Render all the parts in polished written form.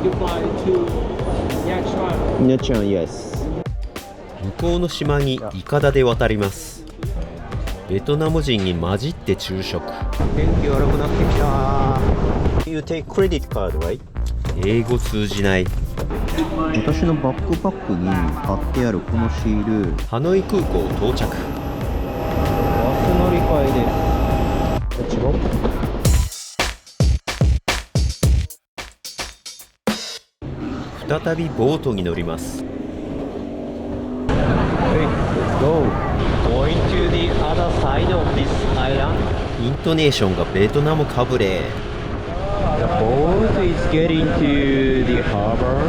ニャチャン、yes。向こうの島にイカダで渡ります。ベトナム人に混じって昼食。天気悪くなってきた。You take credit card, right? 英語通じない。私のバックパックに貼ってあるこのシール、ハノイ空港到着。バス乗り換えです。違う？再びボートに乗ります。Let's go. Going to the other side of this island. イントネーションがベトナムかぶれ。The boat is getting to the harbor.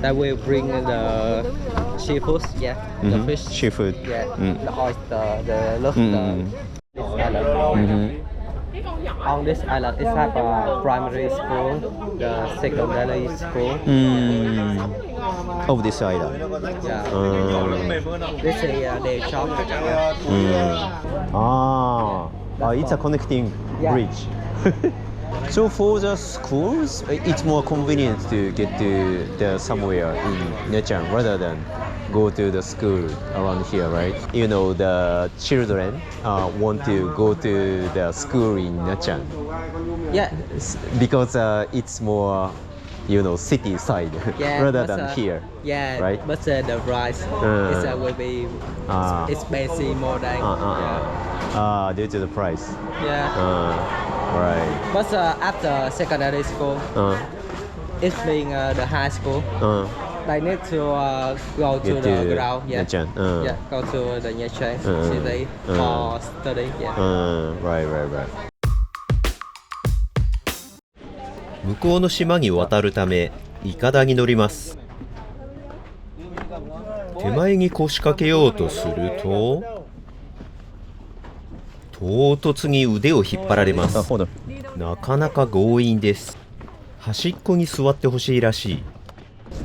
That will bring the seafood, yeah, the fish, seafood, Yeah, Mm. the oyster, the lobster. This island. On this island, it has a primary school, the secondary school. Of this island. Yeah. This is their shop. It's a connecting bridge. So for the schools, it's more convenient to get to the somewhere in Nha Trang rather than go to the school around here, right? You know, the children want to go to the school in Nha Trang. Yeah. Because it's more, you know, city side Yeah, rather but, than here. Yeah, Right? but the price will be expensive more than. Due to the price. Yeah. Right. But after secondary school, it's being the high school. They need to go to Get the to ground. Yeah. Nha Trang. Yeah, go to the Nha Trang city for study. Yeah. Right. 向こうの島に渡るためイカダに乗ります。手前に腰掛けようとすると唐突に腕を引っ張られます。なかなか強引です。端っこに座ってほしいらしい。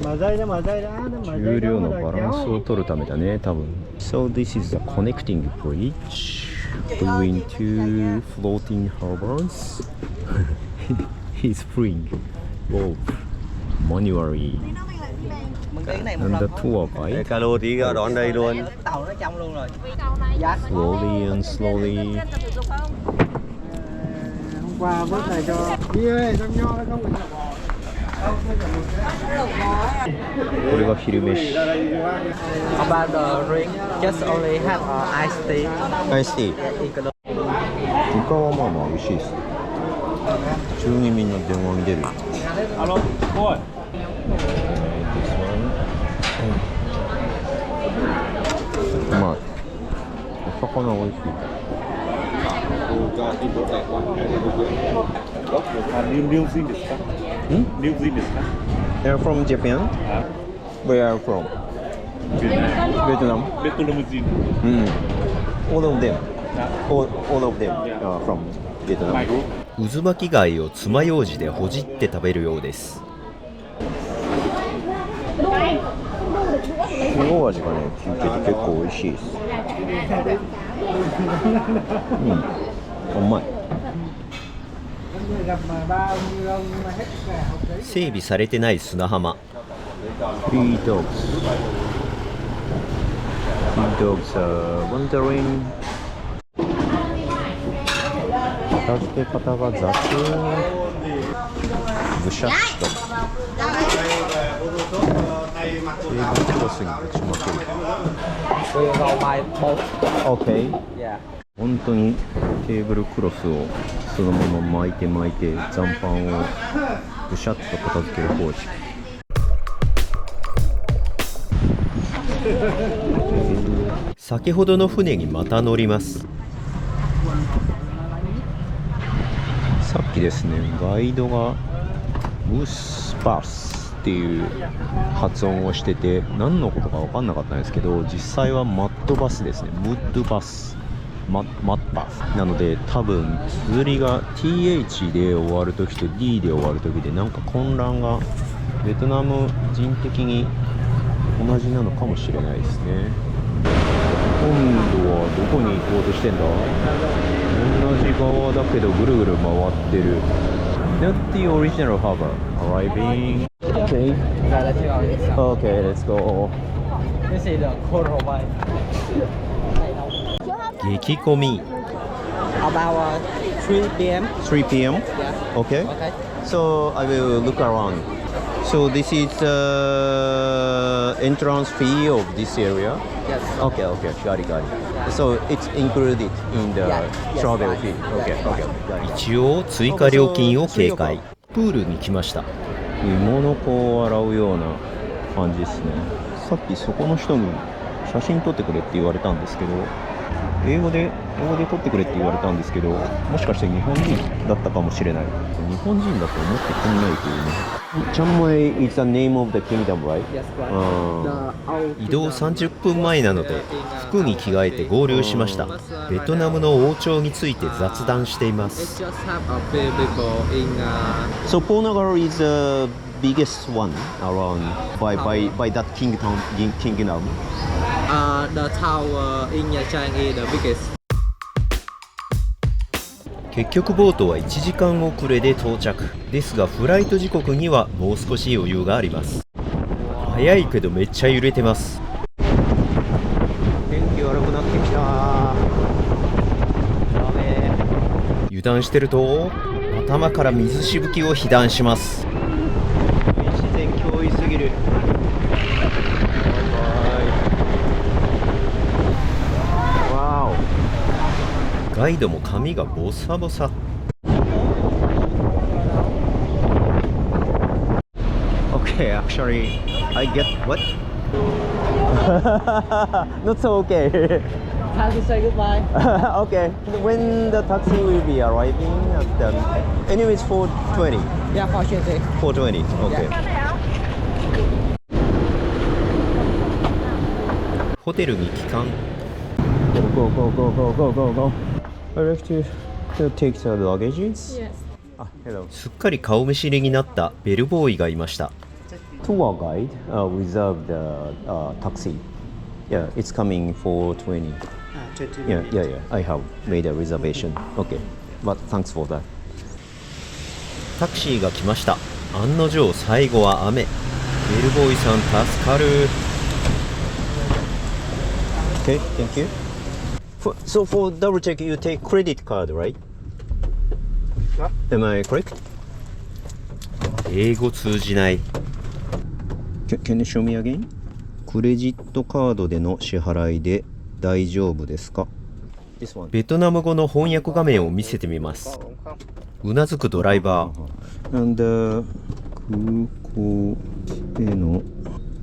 重量のバランスを取るためだね、多分。So this is the connecting bridge between two floating harbors. He's freeing both manually. And the tour guide. Calo tí đón đây luôn. Tàu nó trong luôn rồi. Slowly and slowly. Hôm qua vớt này cho đi ơi, trong nho nó không phải bỏ. これが昼飯。 About the drink, just only have iced tea. Iced tea. イカはまあまあ美味しいです。普通にみんな電話に出る。This one. うまい。お魚美味しい。New Zealand ですか？ New Zealand ですか？ They're from Japan? Where are you from? Vietnam. Vietnam人。All of them. All of them are from Vietnam. 渦巻き貝を爪楊枝でほじって食べるようです。塩味がね、効いてて結構美味しいです。うまい。整備されてない砂浜。Three dogs. Three dogs are wandering. 片付け方が雑。ぐしゃっと。テーブルクロスにぶちまける。We go by boat. OK。Yeah. 本当にテーブルクロスをそのまま巻いて残飯をぐしゃっと片付ける方式。先ほどの船にまた乗ります。さっきですね、ガイドがウスパスっていう発音をしてて何のことか分かんなかったんですけど、実際はマットバスですね。ムッドバス、マッバスなので、多分綴りが TH で終わるときと D で終わるときでなんか混乱がベトナム人的に同じなのかもしれないですね。今度はどこに行こうとしてんだ？同じ側だけどぐるぐる回ってる。Not the original harbor. Arriving. Okay. Okay, let's go. This is the Coral Bay. 激混み。 About 3 p.m. 3 p.m. Yeah. Okay. Okay. So I will look around. So this is the entrance fee of this area. Yes. Okay, okay, got it, got it. So it's included in the Yeah, yes, travel right. fee. Okay, Yeah. okay, got it. 一応追加料金を警戒。プールに来ました。芋の子を洗うような感じですね。さっきそこの人に写真撮ってくれって言われたんですけど、英語で撮ってくれって言われたんですけど、もしかして日本人だったかもしれない。日本人だと思ってくんないというね。チャンマイ is the name of the kingdom, right? Yes, right. うん The old 移動30分前なので服に着替えて合流しました。ベトナムの王朝について雑談していま It す。 just have a few people in So Ponagar is the biggest one around by that kingdom. the tower in Nha Trang is the biggest. 結局ボートは1時間遅れで到着ですが、フライト時刻にはもう少し余裕があります。早いけどめっちゃ揺れてます。天気悪くなってきた。ダメ。油断してると頭から水しぶきを被弾します。自然脅威すぎる。わガイドも髪がボサボサ。お。Okay, actually, I get what? Not so okay. Time to say goodbye. Okay, when the taxi will be arriving at the anyways 4:20. Yeah, fortunately. 4:20. Okay. ホテルに帰還。 Go, go, go, go, go, go, go. I like to take the luggages. Yes. Ah, hello. すっかり顔見知りになったベルボーイがいました。Tour guide reserved the taxi. Yeah, it's coming 4:20. Yeah, yeah, yeah. I have made a reservation. Okay, but thanks for that. タクシーが来ました。案の定最後は雨。ベルボーイさん助かる。 Okay, thank you. So for double check, you take credit card, right? Am I correct? 英語通じない。 Can you show me again? クレジットカードでの支払いで大丈夫ですか？ This one. ベトナム語の翻訳画面を見せてみます。うなずくドライバー。 And 空港への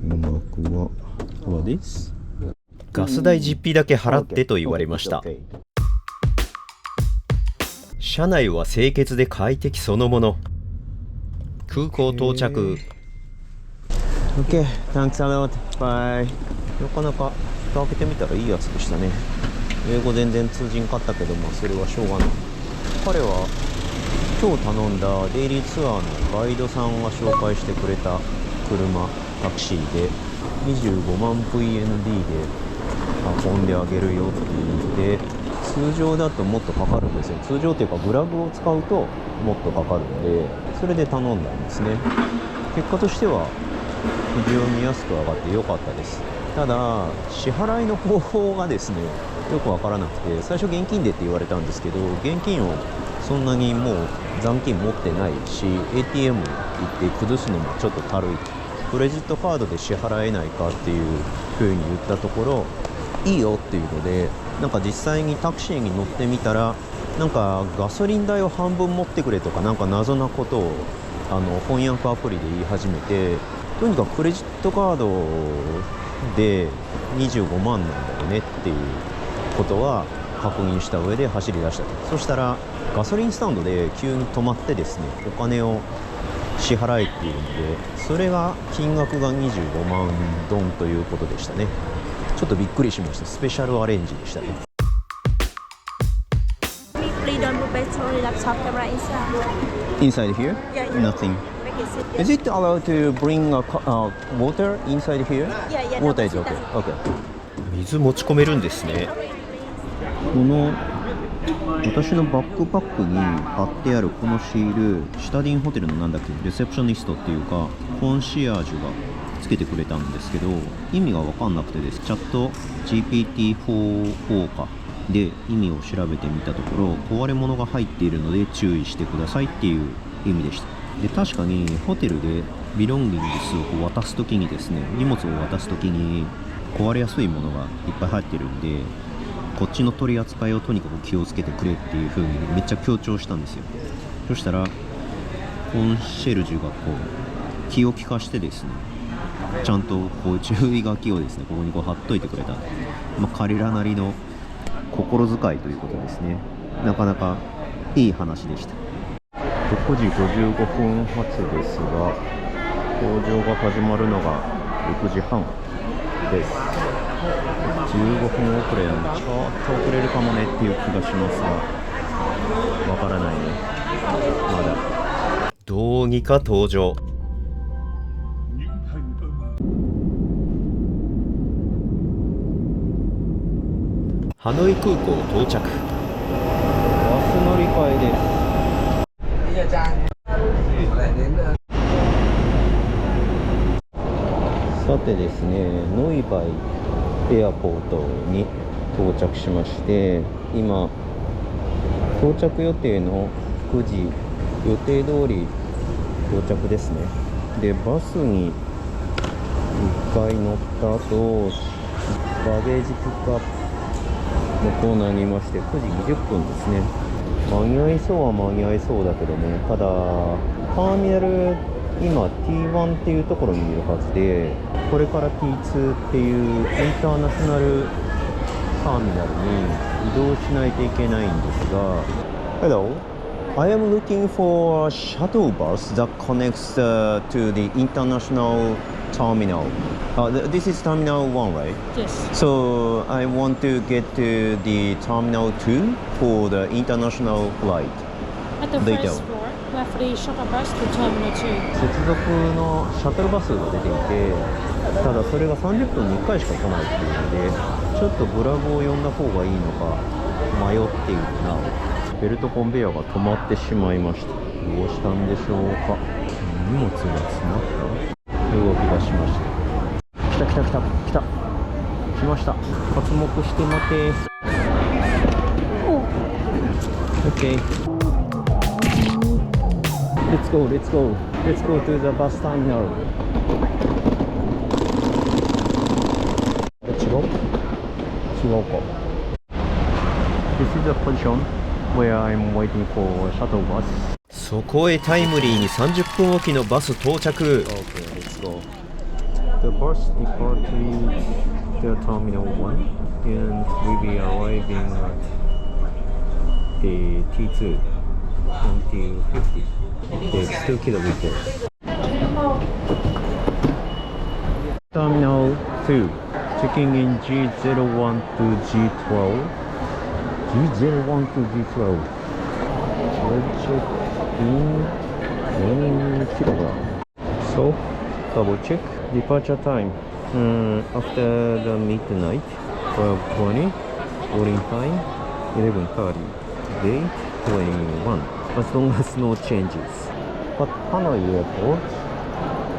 予約は What this? ガス代実費だけ払ってと言われました。車内は清潔で快適そのもの。空港到着。 Okay, thanks a lot. Bye. なかなか蓋開けてみたらいいやつでしたね。英語全然通じんかったけど、まあそれはしょうがない。彼は今日頼んだデイリーツアーのガイドさんが紹介してくれた車、タクシーで25万 VND で運んであげるよって言って、通常だともっとかかるんですよ。通常っていうかグラブを使うともっとかかるんで、それで頼んだんですね。結果としては非常に安く上がって良かったです。ただ支払いの方法がですねよく分からなくて、最初現金でって言われたんですけど、現金をそんなにもう残金持ってないし、 ATM 行って崩すのもちょっとたるい。クレジットカードで支払えないかっていう風に言ったところ、いいよっていうので、なんか実際にタクシーに乗ってみたら、なんかガソリン代を半分持ってくれとか、なんか謎なことを翻訳アプリで言い始めて、とにかくクレジットカードで25万なんだよねっていうことは確認した上で走り出したと。そしたらガソリンスタンドで急に止まってですね、お金を支払えっているので、それが金額が25万ドンということでしたね。ちょっとびっくりしました。スペシャルアレンジでしたね。 Please don't put battery laptop camera inside. Inside here? Yeah, yeah. Nothing. Make it sit. Is it allowed to bring water inside here? Yeah, yeah. Water is no, okay. Okay. 水持ち込めるんですね。この私のバックパックに貼ってあるこのシール、シュタディンホテルのなんだっけ、レセプショニストっていうかコンシアージュがつけてくれたんですけど、意味が分かんなくてです。チャット GPT-4 かで意味を調べてみたところ、壊れ物が入っているので注意してくださいっていう意味でした。で、確かにホテルでビロンギングスをこう渡すときにですね、荷物を渡すときに壊れやすいものがいっぱい入ってるんで、こっちの取り扱いをとにかく気をつけてくれっていう風にめっちゃ強調したんですよ。そしたらコンシェルジュがこう気を利かしてですね、ちゃんとこう注意書きをですねここにこう貼っといてくれた、彼らなりの心遣いということですね。なかなかいい話でした。6時55分発ですが、搭乗が始まるのが6時半です。15分遅れなのでちょっと遅れるかもねっていう気がしますが、わからないね、まだ。どうにか登場。ハノイ空港到着。バス乗り換えです。さてですね、ノイバイエアポートに到着しまして、今到着予定の9時、予定通り到着ですね。で、バスに1回乗った後、バゲージピックアップのコーナーにいまして、9時20分ですね。間に合いそうは間に合いそうだけどね、ただターミナル今 T1 っていうところにいるはずで、これから T2 っていうインターナショナルターミナルに移動しないといけないんですが、 Hello, I am looking for a shuttle bus that connects to the international terminal. This is terminal 1, right? Yes. So I want to get to the terminal 2 for the international flight. At the Later. first floor, we have the shuttle bus to Terminal 2. 接続のシャトルバスが出ていて、ただそれが30分に1回しか来ないっていうので、ちょっとグラブを呼んだ方がいいのか迷っているな。ベルトコンベヤーが止まってしまいました。どうしたんでしょうか。荷物が詰まった動きがしました。来た来た来た来た来ました。刮目して待て。OK。Let's go, let's go. Let's go to the bus terminal. 違うか。This is the position where I'm waiting for shuttle bus. そこへタイムリーに30分おきのバス到着。Okay, let's go. The bus departs the terminal 1 and we'll be arriving at the T2 until 50. It's 2 kilometers. Terminal 2, checking in G01 to G12. G01 to G12. We'll check in 1 kilogram. So, double check. Departure time. After the midnight, 12:20. Boarding time 11:30. Day 21. As long as no changes. But Hanoi Airport,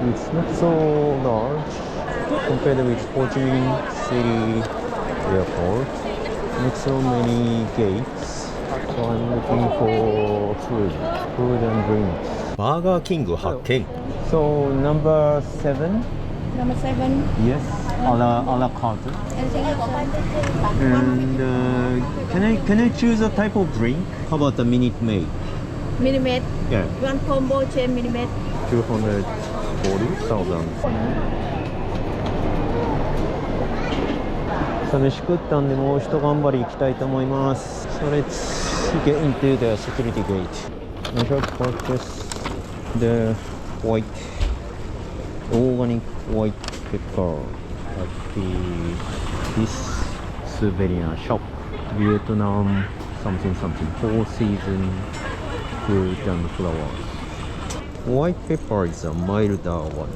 it's not so large compared with Ho Chi Minh City Airport. Not so many gates. So I'm looking for food and drinks. バーガーキング発見。So number 7. Number 7. Yes, a la carte. Anything else? And can I choose a type of drink? How about the Minute Maid? Minute Maid. Yeah, One combo chain Minute Maid. 240,000. 寂し食ったんでもう一頑張り行きたいと思います。So let's get into the security gate. I have purchased the white organic white pepper at this souvenir shop. Vietnam something Four season fruit and flowers. White pepper is a milder one.